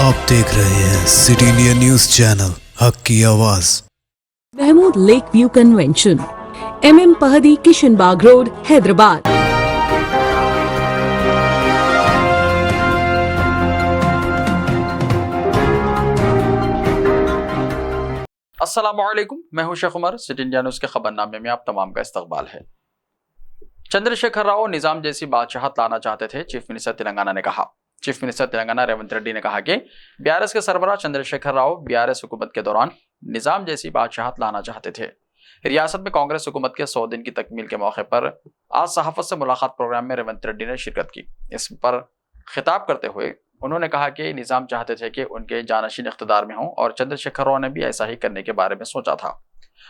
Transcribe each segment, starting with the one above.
आप देख रहे हैं सिटी इंडिया न्यूज चैनल हक की आवाज। Mahmood lake view convention, MM Pahadi, Kishanbagh road, Hyderabad. अस्सलामुअलैकुम, मैं हूं Sheikh Umar. City India news के खबरनामे में आप तमाम का इस्तकबाल है। चंद्रशेखर राव निजाम जैसी बादशाहत लाना चाहते थे, चीफ मिनिस्टर तेलंगाना ने कहा। चीफ मिनिस्टर तेलंगाना रेवंत रेड्डी ने कहा कि बीआरएस के सरबराह चंद्रशेखर राव बीआरएस हुकूमत के दौरान निजाम जैसी बादशाहत लाना चाहते थे। रियासत में कांग्रेस हुकूमत के 100 दिन की तकमील के मौके पर आज सहाफत से मुलाकात प्रोग्राम में रेवंत रेड्डी ने शिरकत की। इस पर खिताब करते हुए उन्होंने कहा कि निजाम चाहते थे कि उनके जानशीन इख्तिदार में हों और चंद्रशेखर राव ने भी ऐसा ही करने के बारे में सोचा था।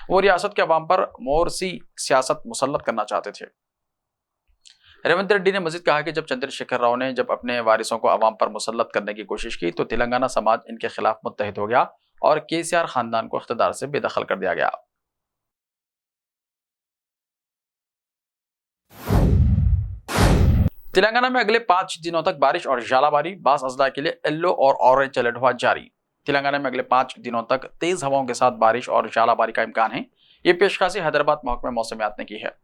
वो रियासत के अवाम पर मोरसी सियासत मुसल्लत करना चाहते थे। रेवंत रेड्डी ने मजीद कहा कि जब चंद्रशेखर राव ने अपने वारिसों को अवाम पर मुसल्लत करने की कोशिश की तो तेलंगाना समाज इनके खिलाफ मुत्तहिद हो गया और केसीआर खानदान को इख्तिदार से बेदखल कर दिया गया। तेलंगाना में अगले 5 दिनों तक बारिश और झालावारी, बास अजला के लिए येलो और ऑरेंज अलर्ट हुआ जारी। तेलंगाना में अगले 5 दिनों तक तेज हवाओं के साथ बारिश और झालावारी का इम्कान है। ये पेशकशी हैदराबाद महकमे मौसमियात ने की है।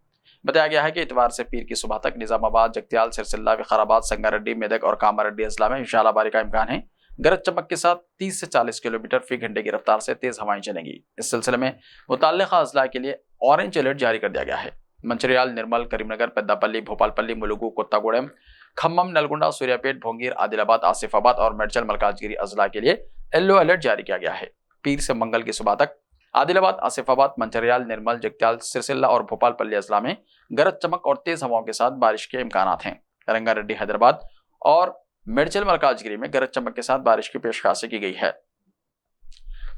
बताया गया है कि इतवार से पीर की सुबह तक निजामाबाद, जगत्याल, सिरसिल्ला, विकाराबाद, संगारेड्डी, मेदक और कामारेड्डी अजला में झालावारी का इम्कान है। गरज चमक के साथ 30 से 40 किलोमीटर फी घंटे की रफ्तार से तेज हवाएं चलेंगी। इस सिलसिले में मुताल्लिका अजला के लिए ऑरेंज अलर्ट जारी कर दिया गया है। मंचिर्याल, निर्मल, करीमनगर, पेद्दापल्ली, भोपालपल्ली, मुलुगु, कोत्तागुड़ेम, खम्मम, नलगुंडा, सूर्यापेट, भोंगीर, आदिलाबाद, आसिफाबाद और मेडचल मलकाजगिरी अजला के लिए येलो अलर्ट जारी किया गया है। पीर से मंगल की सुबह तक आदिलाबाद, आसिफाबाद, मंचिर्याल, निर्मल, जगत्याल, सिरसिल्ला और भोपालपल्ली अजला में गरज चमक और तेज हवाओं के साथ बारिश के इम्कानात हैं। रंगारेड्डी, हैदराबाद और मेडचल मलकाजगिरी में गरज चमक के साथ बारिश की पेशकशी की गई है।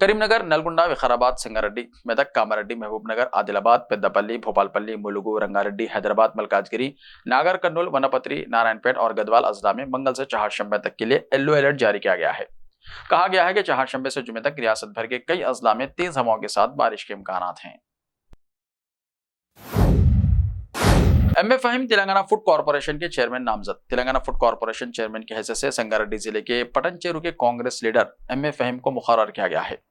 करीमनगर, नलगुंडा, विकाराबाद, संगारेड्डी, मेदक, कामारेड्डी, महबूबनगर, आदिलाबाद, पेद्दापल्ली, भोपालपल्ली, मुलुगु, रंगारेड्डी, हैदराबाद, मलकाजगिरी, नागर कर्नूल, वनपत्री, नारायणपेट और गदवाल अजला में मंगल से चहारशंबे तक के लिए येलो अलर्ट जारी किया गया है। कहा गया है कि चहारशंबे से जुमे तक रियासत भर के कई अजला में तेज हवाओं के साथ बारिश के इम्कानात हैं। MA Fahim Telangana food corporation के चेयरमैन नामजद। तेलंगाना फूड कॉर्पोरेशन चेयरमैन की हैसियत से संगारेड्डी जिले के पटनचेरू के कांग्रेस लीडर MA फहीम को मुकर्रर किया गया है।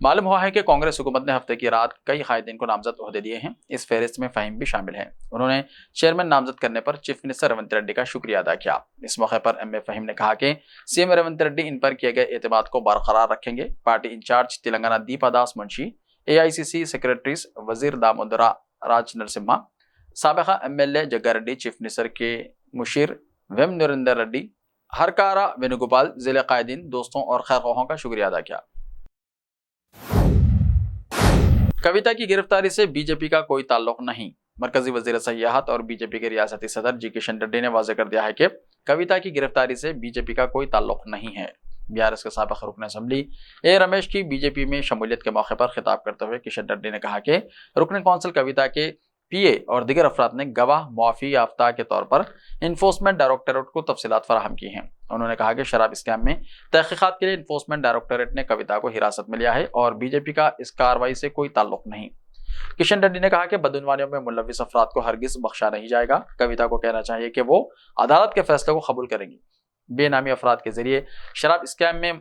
मालूम हुआ है कि कांग्रेस हुकूमत ने हफ्ते की रात कई कायदीन को नामजद ओहदे दिए हैं। इस फहरिस्त में फहीम भी शामिल हैं। उन्होंने चेयरमैन नामजद करने पर चीफ मिनिस्टर रेवंत रेड्डी का शुक्रिया अदा किया। इस मौके पर MA फहीम ने कहा कि CM रेवंत रेड्डी इन पर किए गए एतमाद को बरकरार रखेंगे। Party incharge Telangana Deepadas Munshi, AICC secretaries वजीर दामोदरा राज नरसिम्हा, साबिका MLA जग्गारेड्डी, चीफ मिनिस्टर के मुशीर वेम नरेंद्र रेड्डी, हरकारा वेणुगोपाल, जिले कायदीन, दोस्तों और खैरख्वाहों का शुक्रिया अदा किया। कविता की गिरफ्तारी से बीजेपी का कोई ताल्लुक नहीं। मरकजी वजीर सयाहत और बीजेपी के रियासती सदर जी किशन रेड्डी ने वाज़ेह कर दिया है कि कविता की गिरफ्तारी से बीजेपी का कोई ताल्लुक नहीं है। बीआरएस के साबिक़ रुकन असम्बली ए रमेश की बीजेपी में शमूलियत के मौके पर खिताब करते हुए किशन रेड्डी ने कहा कि रुकन कौंसिल कविता के PA और दीगर अफराद ने गवाह मुआफ़ी याफ्ता के तौर पर इन्फोर्समेंट डायरेक्टोरेट को तफसीलात फराहम की हैं। उन्होंने कहा कि शराब स्कैम में तहकीकात के लिए इन्फोर्समेंट डायरेक्टोरेट ने कविता को हिरासत में लिया है और बीजेपी का इस कार्रवाई से कोई ताल्लुक नहीं। किशन रेड्डी ने कहा कि बदउनवानियों में मुलविस अफराद को हरगिज बख्शा नहीं जाएगा। कविता को कहना चाहिए कि वो अदालत के फैसले को कबूल करेंगी। बेनामी अफराद के जरिए शराब स्कैम में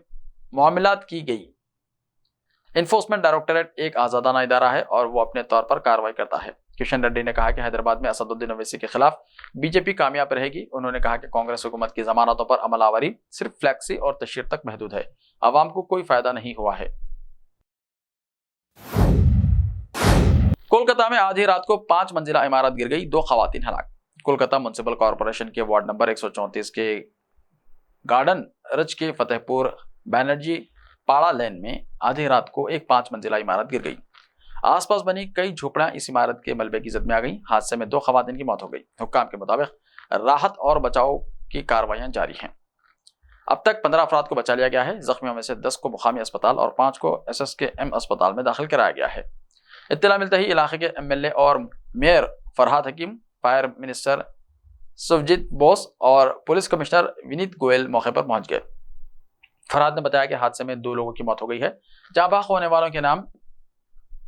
मामलात की गई। इन्फोर्समेंट डायरेक्टोरेट एक आज़ादाना इदारा है और वो अपने तौर पर कार्रवाई करता है। किशन रेड्डी ने कहा कि हैदराबाद में असदुद्दीन ओवैसी के खिलाफ बीजेपी कामयाब रहेगी। उन्होंने कहा कि कांग्रेस हुकूमत की जमानतों पर अमलावरी सिर्फ फ्लैक्सी और तशहीर तक महदूद है। अवाम को कोई फायदा नहीं हुआ है। कोलकाता में आधी रात को 5 मंजिला इमारत गिर गई, 2 खवातीन हलाक। कोलकाता म्युनिसिपल कॉर्पोरेशन के वार्ड नंबर 134 के गार्डन रज के फतेहपुर बैनर्जी पाड़ा लेन में आधी रात को एक 5 मंजिला इमारत गिर गई। आसपास बनी कई झोपड़ियां इस इमारत के मलबे की जद में आ गई। हादसे में 2 खवातीन की मौत हो गई। हुक्काम के मुताबिक राहत और बचाव की कार्रवाइयां जारी हैं। अब तक 15 अफराद को बचा लिया गया है। जख्मियों में से 10 को मुकामी अस्पताल और 5 को SSKM अस्पताल में दाखिल कराया गया है। इत्तला मिलते ही इलाके के MLA और मेयर फरहाद हकीम, फायर मिनिस्टर सुवजीत बोस और पुलिस कमिश्नर विनीत गोयल मौके पर पहुंच गए। फरहाद ने बताया कि हादसे में 2 लोगों की मौत हो गई है। जाँ बाख होने वालों के नाम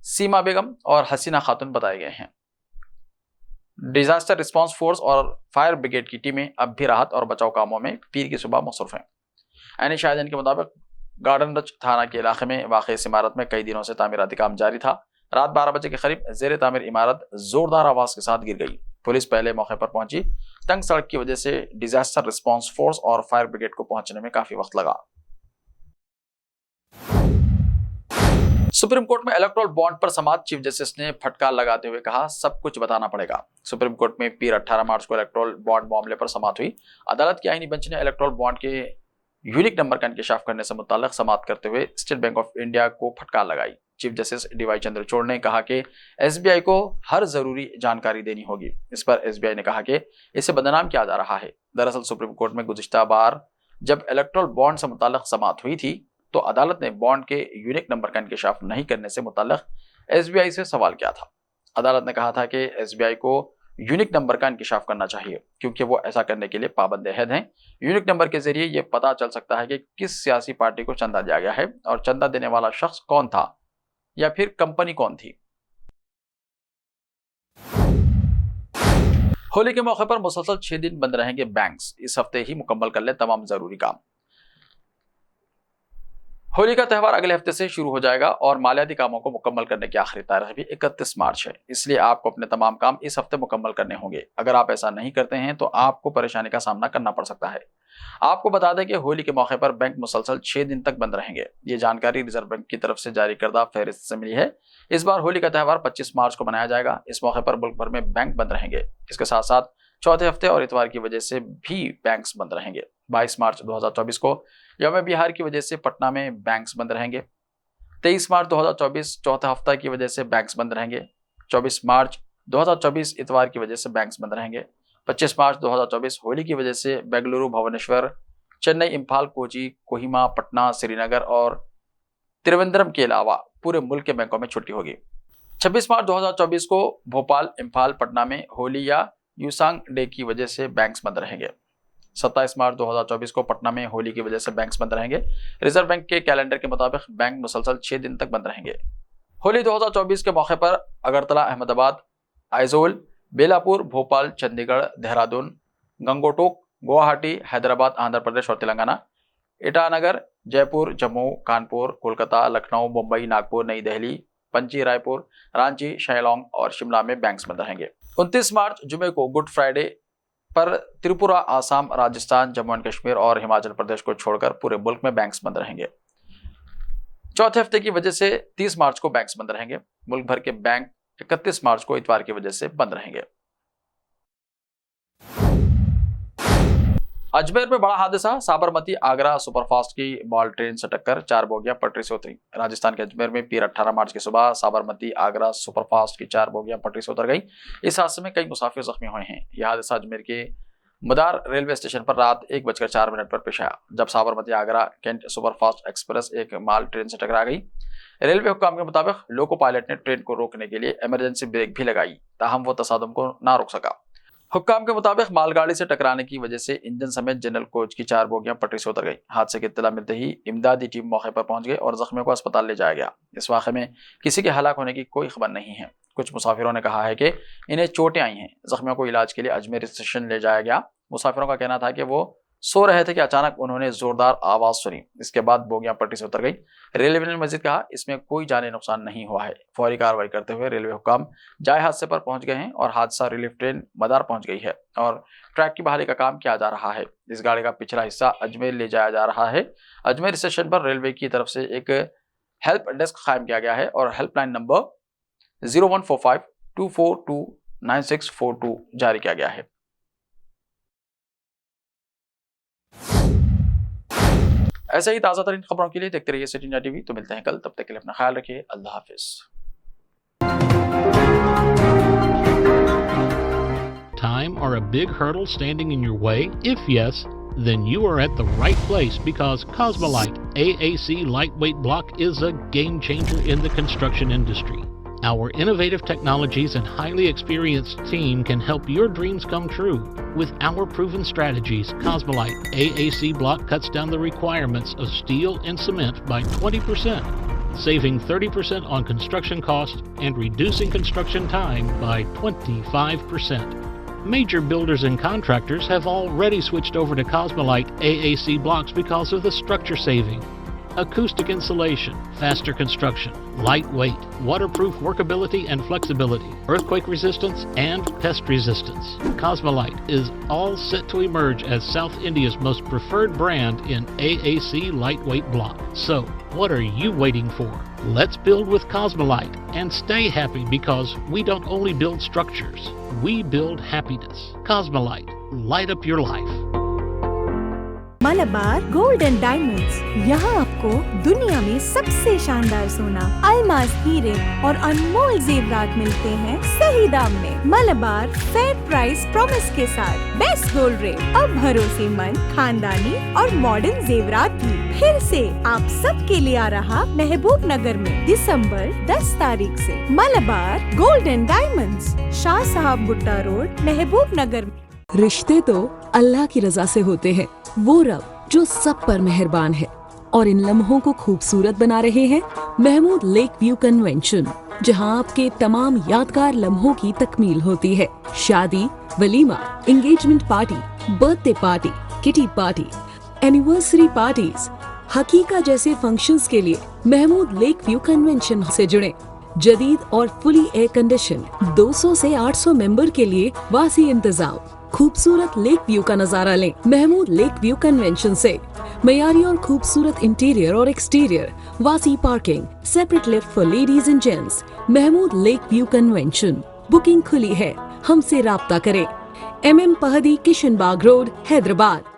सीमा बेगम और हसीना खातून बताए गए हैं। डिजास्टर रिस्पांस फोर्स और फायर ब्रिगेड की टीमें अब भी राहत और बचाव कामों में पीर की सुबह मसरूफ हैं। ऐनी शाहिदीन के मुताबिक गार्डन रच थाना के इलाके में वाक़ इस इमारत में कई दिनों से तामीराती काम जारी था। रात 12 बजे के करीब जेर तामीर इमारत जोरदार आवाज के साथ गिर गई। पुलिस पहले मौके पर पहुंची। तंग सड़क की वजह से डिजास्टर रिस्पांस फोर्स और फायर ब्रिगेड को पहुंचने में काफी वक्त लगा। सुप्रीम कोर्ट में इलेक्टोरल बॉन्ड पर समाज चीफ जस्टिस ने फटकार लगाते हुए कहा, सब कुछ बताना पड़ेगा। सुप्रीम कोर्ट में पीर 18 मार्च को इलेक्टोरल बॉन्ड मामले पर समाअत हुई। अदालत की आईनी बेंच ने इलेक्टोरल बॉन्ड के यूनिक नंबर का इंकशाफ करने से मुताल्लिक समाअत करते हुए स्टेट बैंक ऑफ इंडिया को फटकार लगाई। चीफ जस्टिस डीवाई चंद्रचूड़ ने कहा कि एसबीआई को हर जरूरी जानकारी देनी होगी। इस पर एसबीआई ने कहा कि इसे बदनाम किया जा रहा है। दरअसल सुप्रीम कोर्ट में गुज़िश्ता बार जब इलेक्टोरल बॉन्ड से मुताल्लिक समाअत हुई थी तो अदालत ने बॉन्ड के यूनिक नंबर का इंकशाफ नहीं करने से मुताल्लिक एसबीआई से सवाल किया था। अदालत ने कहा था कि एसबीआई को यूनिक नंबर का इंकशाफ करना चाहिए क्योंकि वो ऐसा करने के लिए पाबंद अहद हैं। यूनिक नंबर के जरिए ये पता चल सकता है कि किस सियासी पार्टी को चंदा दिया गया है और चंदा देने वाला शख्स कौन था या फिर कंपनी कौन थी। होली के मौके पर मुसलसल 6 दिन बंद रहेंगे बैंक्स। इस हफ्ते ही मुकम्मल कर ले तमाम जरूरी काम। होली का त्यौहार अगले हफ्ते से शुरू हो जाएगा और मालियाती कामों को मुकम्मल करने की आखिरी तारीख भी 31 मार्च है। इसलिए आपको अपने तमाम काम इस हफ्ते मुकम्मल करने होंगे। अगर आप ऐसा नहीं करते हैं तो आपको परेशानी का सामना करना पड़ सकता है। आपको बता दें कि होली के मौके पर बैंक मुसलसल 6 दिन तक बंद रहेंगे। ये जानकारी रिजर्व बैंक की तरफ से जारी करदा फहरिस्त से मिली है। इस बार होली का त्यौहार 25 मार्च को मनाया जाएगा। इस मौके पर मुल्क भर में बैंक बंद रहेंगे। इसके साथ साथ चौथे हफ्ते और इतवार की वजह से भी बैंक्स बंद रहेंगे। 22 मार्च 2024 को यौम बिहार की वजह से पटना में बैंक्स बंद रहेंगे। 23 मार्च 2024 चौथा हफ्ता की वजह से बैंक्स बंद रहेंगे। 24 मार्च 2024 इतवार की वजह से बैंक्स बंद रहेंगे। 25 मार्च 2024 होली की वजह से बेंगलुरु, भुवनेश्वर, चेन्नई, इम्फाल, कोची, कोहिमा, पटना, श्रीनगर और त्रिवेंद्रम के अलावा पूरे मुल्क के बैंकों में छुट्टी होगी। 26 मार्च 2024 को भोपाल, इम्फाल, पटना में होली या यूसांग डे की वजह से बैंक्स बंद रहेंगे। 27 मार्च 2024 को पटना में होली की वजह से बैंक्स बंद रहेंगे। रिजर्व बैंक के कैलेंडर के मुताबिक बैंक मुसलसल 6 दिन तक बंद रहेंगे। होली 2024 के मौके पर अगरतला, अहमदाबाद, आइजोल, बेलापुर, भोपाल, चंडीगढ़, देहरादून, गंगोटोक, गुवाहाटी, हैदराबाद, आंध्र प्रदेश और तेलंगाना, ईटानगर, जयपुर, जम्मू, कानपुर, कोलकाता, लखनऊ, मुंबई, नागपुर, नई दिल्ली, पणजी, रायपुर, रांची, शिलांग और शिमला में बैंक्स बंद रहेंगे। 29 मार्च जुमे को गुड फ्राइडे पर त्रिपुरा, आसाम, राजस्थान, जम्मू एंड कश्मीर और हिमाचल प्रदेश को छोड़कर पूरे मुल्क में बैंक्स बंद रहेंगे। चौथे हफ्ते की वजह से 30 मार्च को बैंक्स बंद रहेंगे। मुल्क भर के बैंक 31 मार्च को इतवार की वजह से बंद रहेंगे। अजमेर में बड़ा हादसा, साबरमती आगरा सुपरफास्ट की माल ट्रेन से टक्कर, 4 बोगियां पटरी से उतरी। राजस्थान के अजमेर में पीर 18 मार्च की सुबह साबरमती आगरा सुपरफास्ट की 4 बोगियां पटरी से उतर गई। इस हादसे में कई मुसाफिर जख्मी हुए हैं। यह हादसा अजमेर के मदार रेलवे स्टेशन पर रात 1:04 पर पेश आया, जब Sabarmati Agra cantt superfast express एक माल ट्रेन से टकरा गई। रेलवे हुक्काम के मुताबिक लोको पायलट ने ट्रेन को रोकने के लिए इमरजेंसी ब्रेक भी लगाई, ताहम वो तसादुम को ना रोक सका। हुक्काम के मुताबिक मालगाड़ी से टकराने की वजह से इंजन समेत जनरल कोच की 4 बोगियां पटरी से उतर गई। हादसे की इत्तला मिलते ही इमदादी टीम मौके पर पहुंच गई और जख्मियों को अस्पताल ले जाया गया। इस वाक़े में किसी के हलाक होने की कोई खबर नहीं है। कुछ मुसाफिरों ने कहा है कि इन्हें चोटें आई हैं। जख्मियों को इलाज के लिए अजमेर स्टेशन ले जाया गया। मुसाफिरों का कहना था कि वो सो रहे थे कि अचानक उन्होंने जोरदार आवाज सुनी। इसके बाद बोगियां पटरी से उतर गई। रेलवे ने मजीद कहा, इसमें कोई जानी नुकसान नहीं हुआ है। फौरी कार्रवाई करते हुए रेलवे हुक्काम जाए हादसे पर पहुंच गए हैं और हादसा रिलीफ ट्रेन मदार पहुंच गई है और ट्रैक की बहाली का काम किया जा रहा है। इस गाड़ी का पिछला हिस्सा अजमेर ले जाया जा रहा है। अजमेर स्टेशन पर रेलवे की तरफ से एक हेल्प डेस्क कायम किया गया है और हेल्पलाइन नंबर 0145-242-9642 जारी किया गया है। ऐसे ही ताज़ा तरीन खबरों के लिए देखते रहिए सिटी इंडिया टीवी। तो मिलते हैं कल, तब तक के लिए अपना ख्याल रखिए। अल्लाह हाफिज। Time or a big hurdle standing in your way? If yes, then you are at the right place because Cosmolite AAC lightweight block is a game changer in the construction industry. Our innovative technologies and highly experienced team can help your dreams come true. With our proven strategies, Cosmolite AAC block cuts down the requirements of steel and cement by 20%, saving 30% on construction costs and reducing construction time by 25%. Major builders and contractors have already switched over to Cosmolite AAC blocks because of the structure saving, acoustic insulation, faster construction, lightweight, waterproof workability and flexibility, earthquake resistance, and pest resistance. Cosmolite is all set to emerge as South India's most preferred brand in AAC lightweight block. So, what are you waiting for? Let's build with Cosmolite and stay happy because we don't only build structures, we build happiness. Cosmolite, light up your life. Malabar gold and diamonds, यहाँ आपको दुनिया में सबसे शानदार सोना, अलमास हीरे और अनमोल जेवरात मिलते हैं सही दाम में। मलबार फेयर प्राइस प्रॉमिस के साथ बेस्ट गोल्ड रेट, अब भरोसेमंद, खानदानी और मॉडर्न जेवरात भी फिर से आप सबके लिए आ रहा महबूब नगर में दिसंबर 10 तारीख से। Malabar gold and diamonds, Shah साहब भुट्टा रोड, महबूब नगर। रिश्ते तो अल्लाह की रजा से होते हैं, वो रब जो सब पर मेहरबान है। और इन लम्हों को खूबसूरत बना रहे हैं महमूद लेक व्यू कन्वेंशन, जहां आपके तमाम यादगार लम्हों की तकमील होती है। शादी, वलीमा, engagement party, birthday party, kitty party, anniversary parties, हकीका जैसे फंक्शंस के लिए महमूद लेक व्यू कन्वेंशन से जुड़े। जदीद और फुली एयर कंडीशन 200 से 800 मेंबर के लिए वासी इंतजाम, खूबसूरत लेक व्यू का नजारा लें महमूद लेक व्यू कन्वेंशन से। मयारी और खूबसूरत इंटीरियर और एक्सटीरियर, वासी parking, separate lift for ladies and gents. Mahmood lake view convention, booking खुली है, हमसे राब्ता करें। MM Pahadi, Kishan Bagh road, Hyderabad.